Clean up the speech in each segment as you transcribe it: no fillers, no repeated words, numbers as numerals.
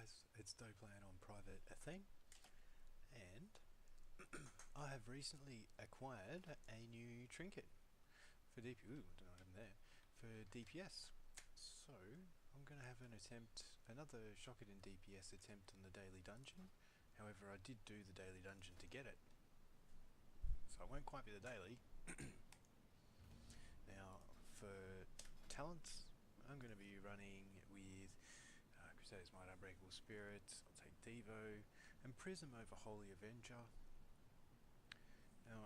guys, it's Doplan on Private Athene, and I have recently acquired a new trinket for DPS. Ooh, I don't know what happened there. For DPS. So I'm going to have another Shockadin DPS attempt on the daily dungeon. However, I did do the daily dungeon to get it, so it won't quite be the daily. Now, for talents, I'm going to be running with Crusader's Might, Unbreakable Spirit. I'll take Devo and Prism over Holy Avenger. Now,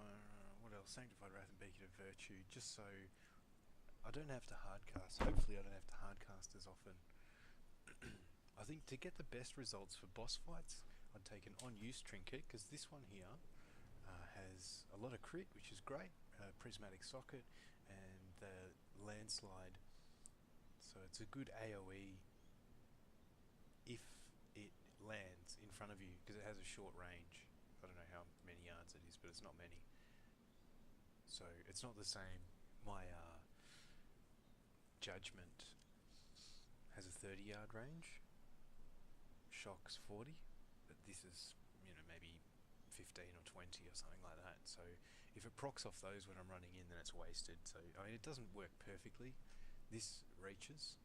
what else? Sanctified Wrath and Beacon of Virtue, just so I don't have to hardcast. Hopefully I don't have to hardcast as often. I think to get the best results for boss fights, I'd take an on-use trinket, because this one here has a lot of crit, which is great. Prismatic Socket and the Landslide. So it's a good AoE if it lands in front of you, because it has a short range. I don't know how many yards it is, but it's not many. So it's not the same. My Judgment has a 30-yard range. Shock's 40, but this is, maybe 15 or 20 or something like that. So if it procs off those when I'm running in, then it's wasted. So it doesn't work perfectly. This reaches.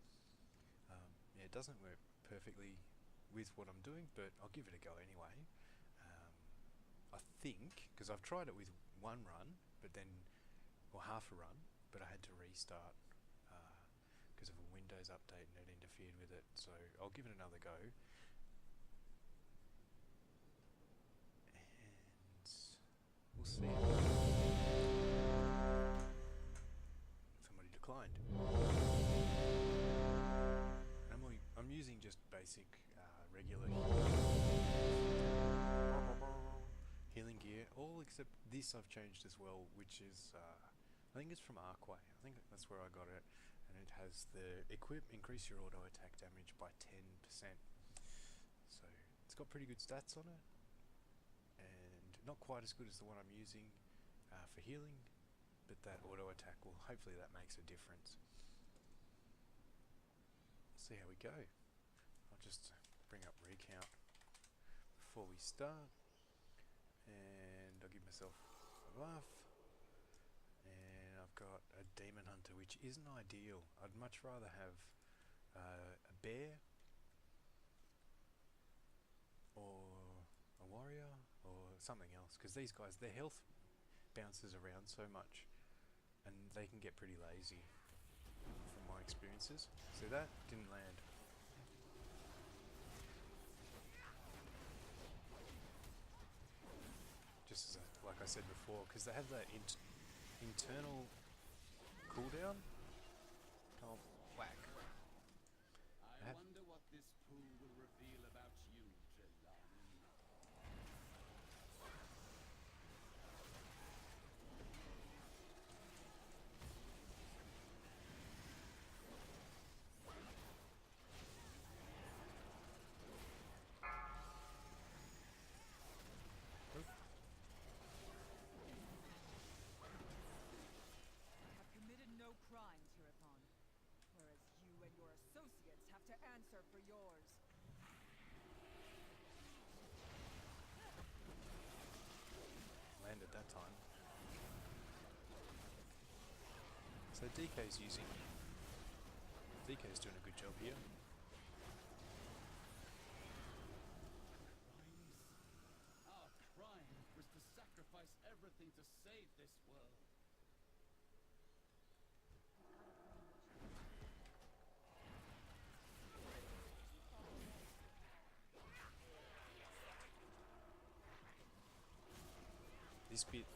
It doesn't work perfectly with what I'm doing, but I'll give it a go anyway. I think, because I've tried it with one run, or half a run, but I had to restart because of a Windows update and it interfered with it. So I'll give it another go. And we'll see. Somebody declined. I'm using just basic, regular healing gear, all except this I've changed as well, which is, I think it's from Arkway. I think that's where I got it, and it has the increase your auto attack damage by 10%. So it's got pretty good stats on it, and not quite as good as the one I'm using for healing, but that auto attack will, hopefully that makes a difference. See how we go. I'll just bring up recount before we start, and I'll give myself a buff, and I've got a Demon Hunter, which isn't ideal. I'd much rather have a bear or a warrior or something else, because these guys, their health bounces around so much and they can get pretty lazy from my experiences. So that didn't land. Just as like I said before, because they have that internal cooldown. Oh, whack. I wonder what this pool will reveal about you, Jelani. No crimes hereupon, whereas you and your associates have to answer for yours. Landed that time. So DK's doing a good job here. Our crime was to sacrifice everything to save this world.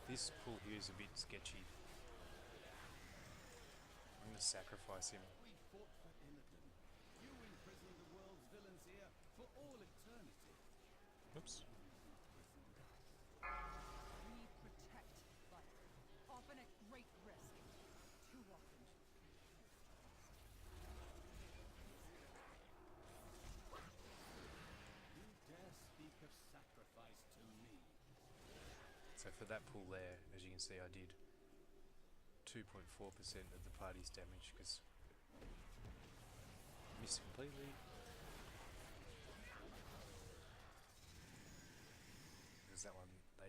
This pool here is a bit sketchy. I'm gonna sacrifice him. We fought for Illidan. You imprisoned the world's villains here for all eternity. Oops. We protect life, often at great risk. Too often. You dare speak of sacrifice to me? So for that pool there, as you can see, I did 2.4% of the party's damage, because missed completely.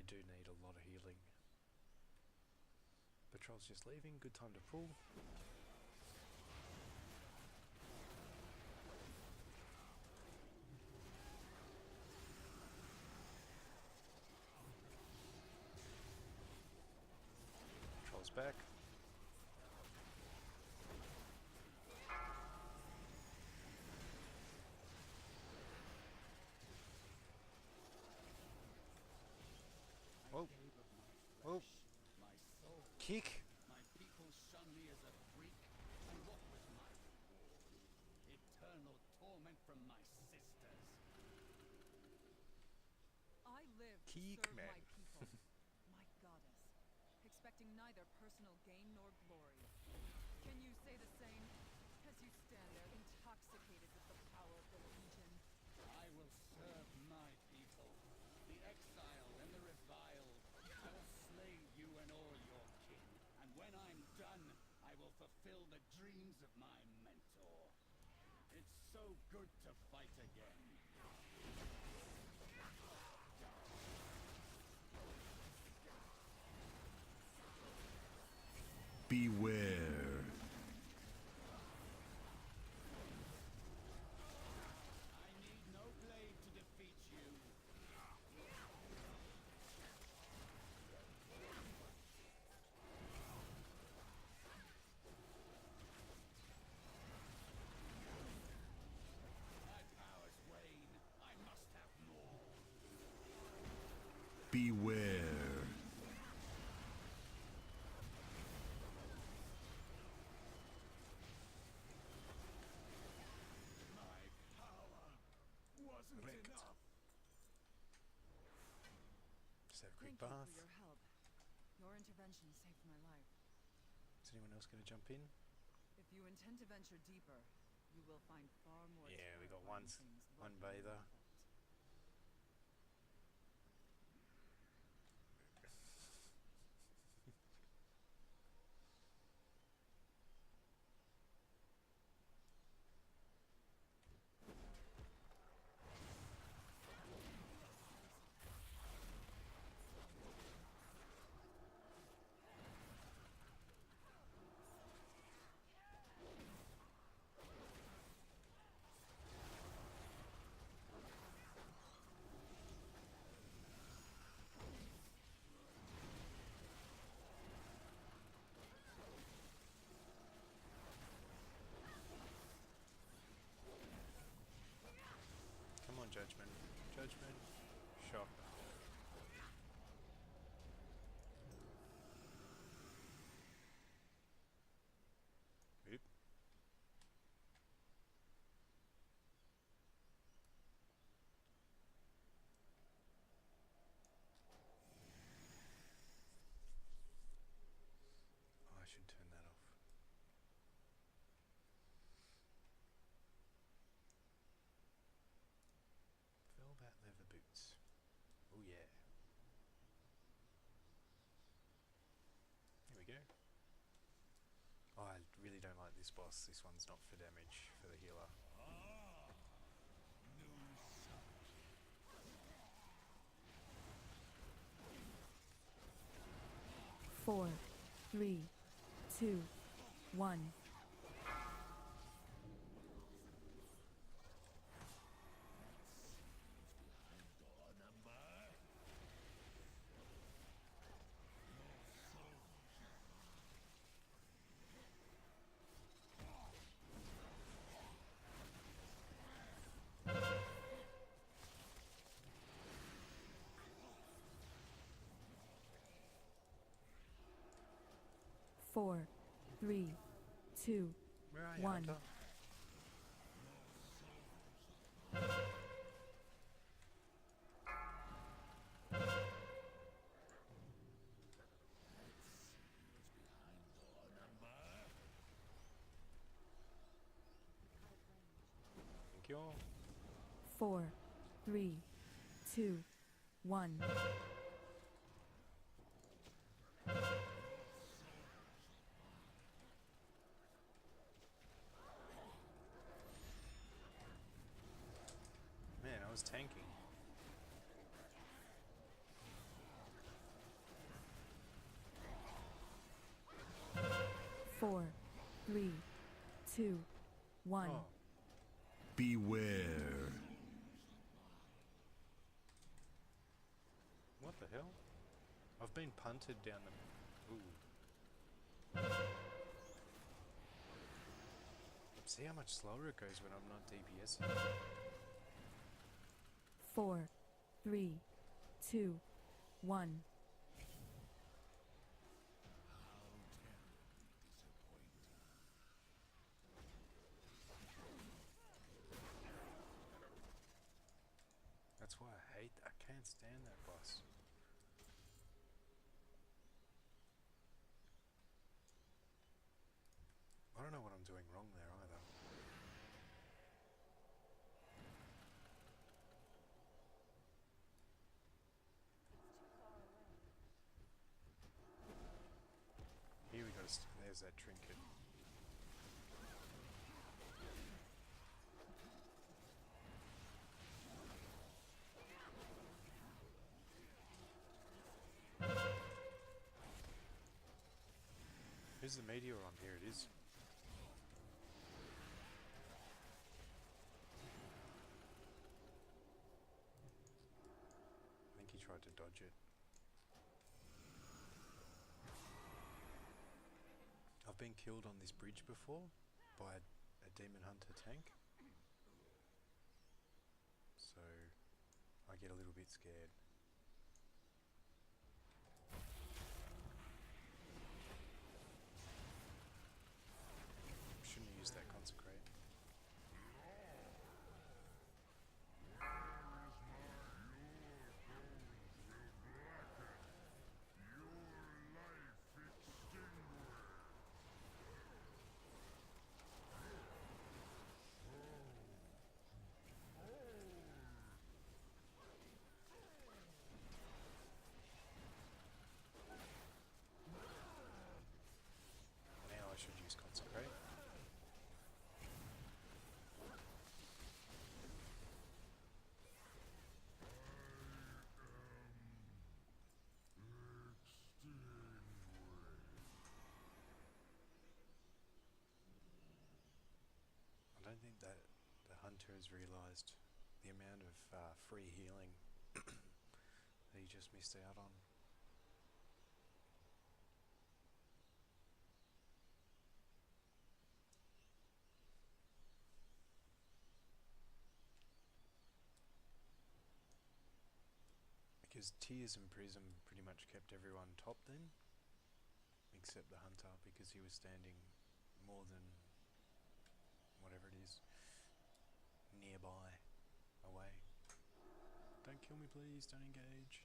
do need a lot of healing. Patrol's just leaving, good time to pull. Patrol's back. Whoa. Whoa. My soul. Kick. My people shun me as a freak, and what was my reward? Eternal torment from my sisters. I live to Keek serve man. my people, my goddess, expecting neither personal gain nor glory. Can you say the same? As you stand there intoxicated with the power of the Legion. I will serve my people, the exiled and the reviled. I will slay you and all your kin, and when I'm done, I will fulfill the dreams of my mentor. It's so good to fight again. Beware. I need no blade to defeat you. My powers wane. I must have more. Beware. My power wasn't Wrecked. enough. Just have a quick Thank bath. you for your help. Your intervention saved my life. Is anyone else going to jump in? If you intend to venture deeper, you will find far more. Yeah, we got terrifying one things one lurking in the bather. vault. Come on, Judgment. Judgment. Shock. Oop. Oh, I should turn that off. Velvet leather boots. Oh yeah. There we go. Oh, I really don't like this boss. This one's not for damage, for the healer. Four, three, two, one. Four, three, two, Where are you, one. Hunter? Thank you. Four, three, two, one. Man, I was tanking. 3, 2, 1. Oh, Beware. what the hell? I've been punted down the... Ooh. See how much slower it goes when I'm not DPSing? 4, 3, 2, 1. That's why I can't stand that boss. I don't know what I'm doing wrong there either. Here we got there's that trinket. Who's the meteor on? Here it is. I think he tried to dodge it. I've been killed on this bridge before by a demon hunter tank. So I get a little bit scared. Shouldn't use that consecrate. Now I should use consecrate. I don't think that the hunter has realised the amount of free healing that he just missed out on. Because Tears and Prism pretty much kept everyone top then, except the hunter, because he was standing more than whatever it is nearby, away. Don't kill me please, don't engage.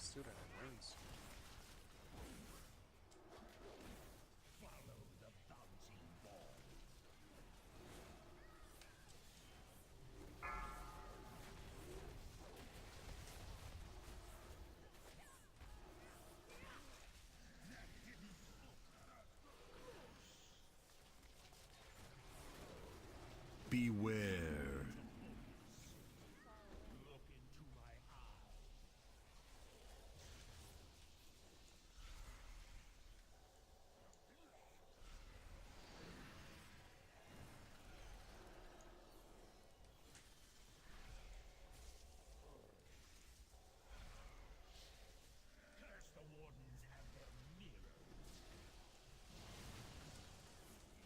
Still don't have rings. Follow the bouncing ball. Beware. Look into my eyes. Curse the wardens and their mirrors.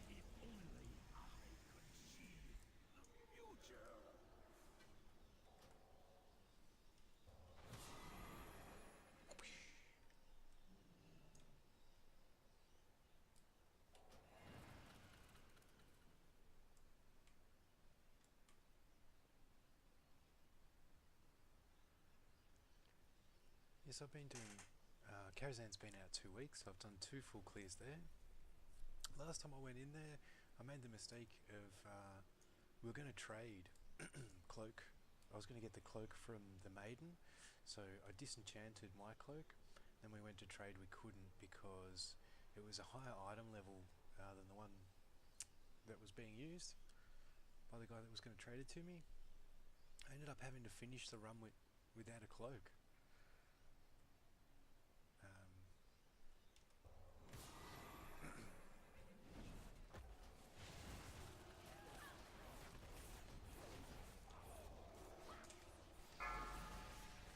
If only I could see the future. Yes, I've been doing... Karazhan's been out 2 weeks. I've done 2 full clears there. Last time I went in there, I made the mistake of... we were going to trade Cloak I was going to get the cloak from the maiden, so I disenchanted my cloak. Then we went to trade, we couldn't because it was a higher item level than the one that was being used by the guy that was going to trade it to me. I ended up having to finish the run without a cloak.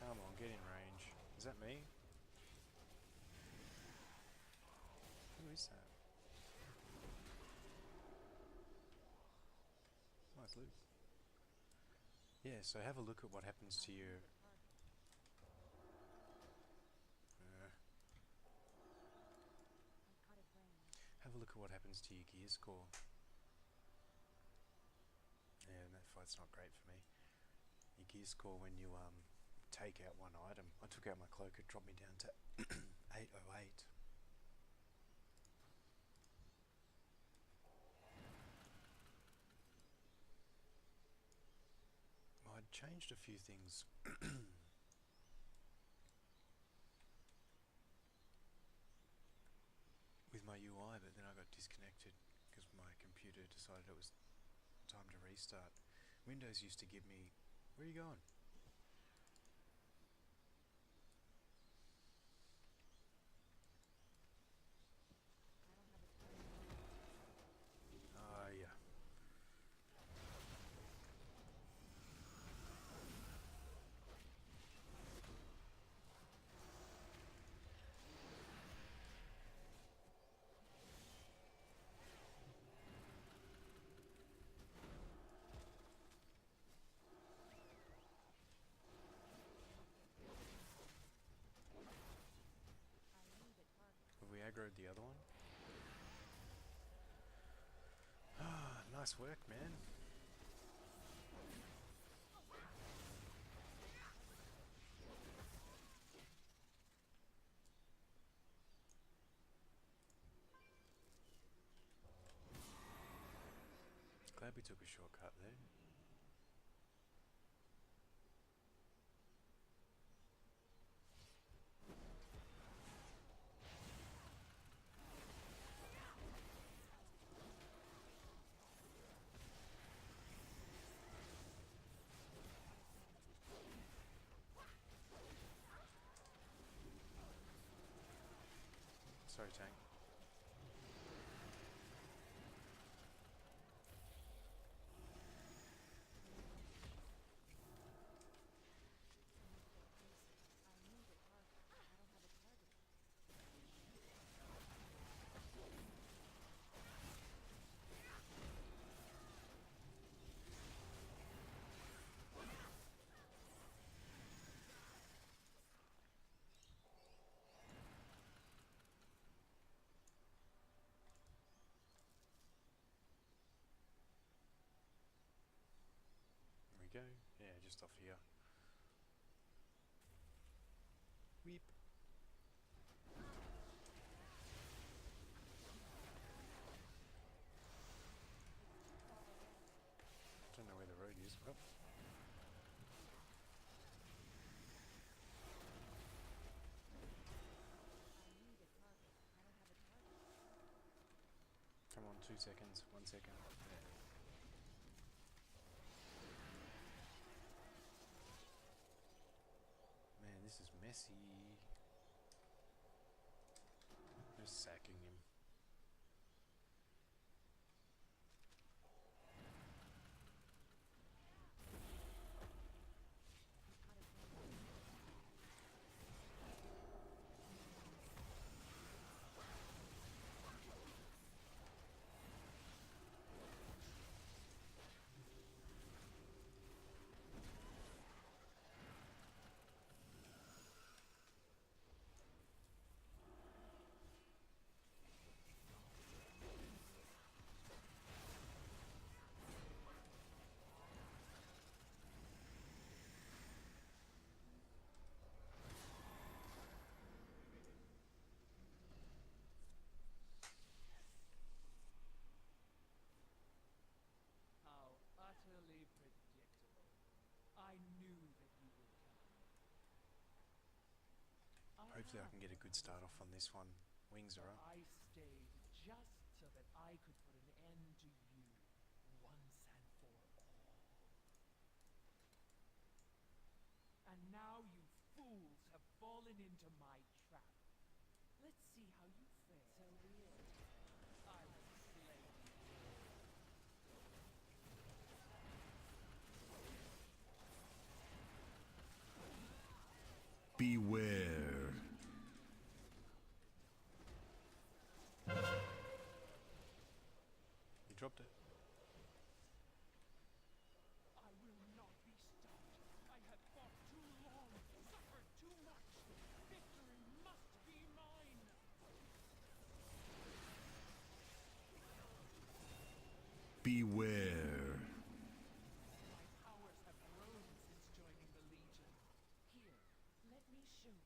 Come on, get in range. Is that me? Who is that? Nice loot. Yeah, so have a look at what happens to your... have a look at what happens to your gear score. Yeah, and that fight's not great for me. Your gear score when you take out one item. I took out my cloak, it dropped me down to 808. I'd changed a few things with my UI, but then I got disconnected because my computer decided it was time to restart. Windows used to give me... Where are you going? Yeah. Have we aggroed the other one? Ah, nice work, man. Glad we took a shortcut there. Sorry, tank. There we go. Yeah, just off here. Weep. Don't know where the road is, but... Come on, 2 seconds, 1 second. There. Man, this is messy. Just sacking him. Hopefully I can get a good start off on this one. Wings are up. I stayed just so that I could put an end to you once and for all. And now you fools have fallen into my trap. Let's see how you fare. So weird. I will slay you. Beware. You dropped it. I will not be stopped. I have fought too long, suffered too much. Victory must be mine. Beware. My powers have grown since joining the Legion. Here, let me show you.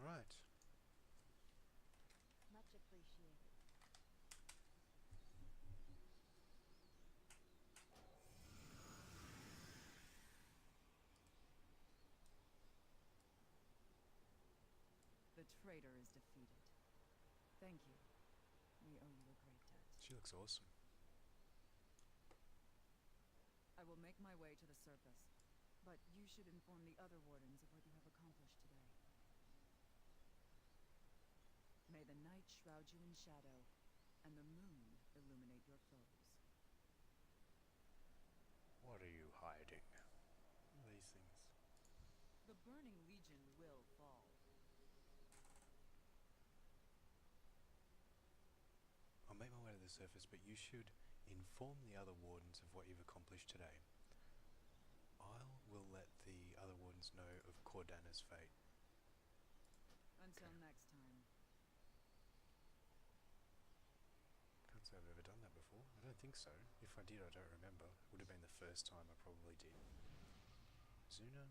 Alright. Much appreciated. The traitor is defeated. Thank you. We owe you a great debt. She looks awesome. I will make my way to the surface, but you should inform the other wardens of what you have accomplished today. May the night shroud you in shadow, and the moon illuminate your foes. What are you hiding? These things. The Burning Legion will fall. I'll make my way to the surface, but you should inform the other wardens of what you've accomplished today. I will let the other wardens know of Cordana's fate. Until next time. Can't say I've ever done that before. I don't think so. If I did, I don't remember. It would have been the first time I probably did. Zuna?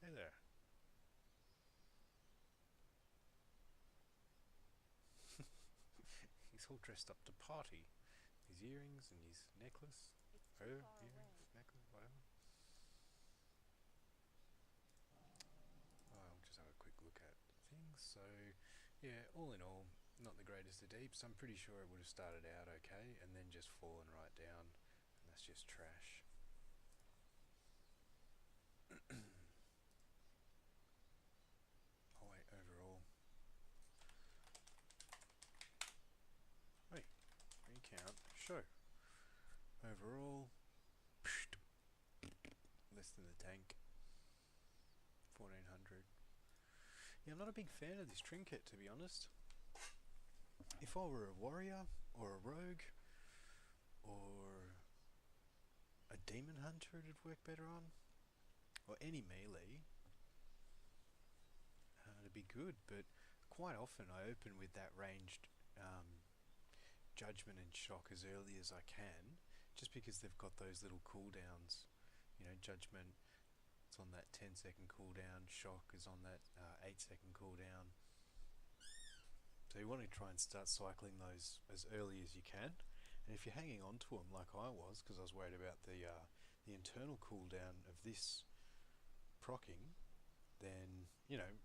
Hey there. He's all dressed up to party. His earrings and his necklace. It's Her too far earrings, away. necklace, whatever. I'll just have a quick look at things. So, yeah, all in all, not the greatest of deeps. I'm pretty sure it would have started out okay and then just fallen right down. And that's just trash. Oh wait, overall. Wait, recount, show. Overall, less than the tank. 1400. Yeah, I'm not a big fan of this trinket, to be honest. If I were a warrior, or a rogue, or a demon hunter, it'd work better on. Or any melee. It'd be good, but quite often I open with that ranged judgment and shock as early as I can, just because they've got those little cooldowns. You know, judgment, it's on that 10-second cooldown, shock is on that 8-second cooldown. So you want to try and start cycling those as early as you can. And if you're hanging on to them like I was, because I was worried about the internal cooldown of this procking, then, you know,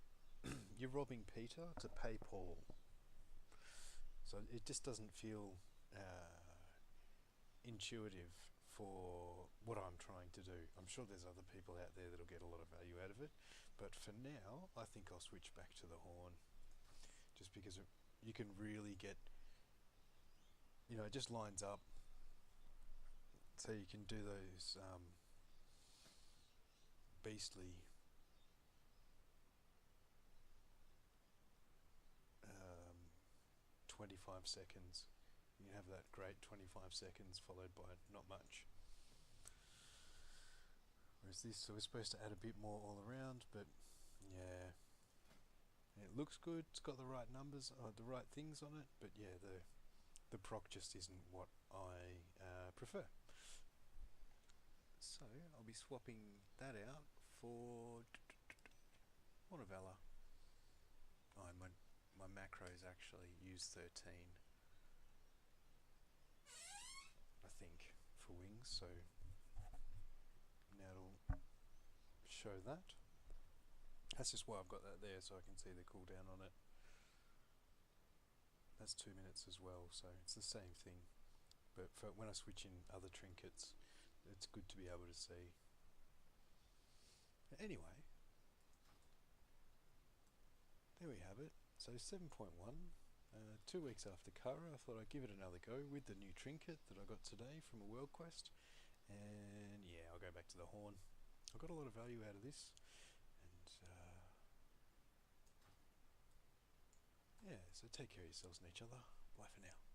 you're robbing Peter to pay Paul. So it just doesn't feel intuitive for what I'm trying to do. I'm sure there's other people out there that'll get a lot of value out of it, but for now I think I'll switch back to the horn, just because you can really get, you know, it just lines up, so you can do those beastly 25 seconds. You can have that great 25 seconds followed by not much. Whereas this, so we're supposed to add a bit more all around, but yeah, it looks good. It's got the right numbers, the right things on it, but yeah, the proc just isn't what I prefer. So I'll be swapping that out for Montevalor. Oh, my macros actually use 13, I think, for wings, so now it'll show that. That's just why I've got that there, so I can see the cooldown on it. That's 2 minutes as well, so it's the same thing, but for when I switch in other trinkets, it's good to be able to see. Anyway, there we have it. So 7.1, 2 weeks after Kara, I thought I'd give it another go with the new trinket that I got today from a world quest, and yeah, I'll go back to the horn. I got a lot of value out of this, and yeah, so take care of yourselves and each other. Bye for now.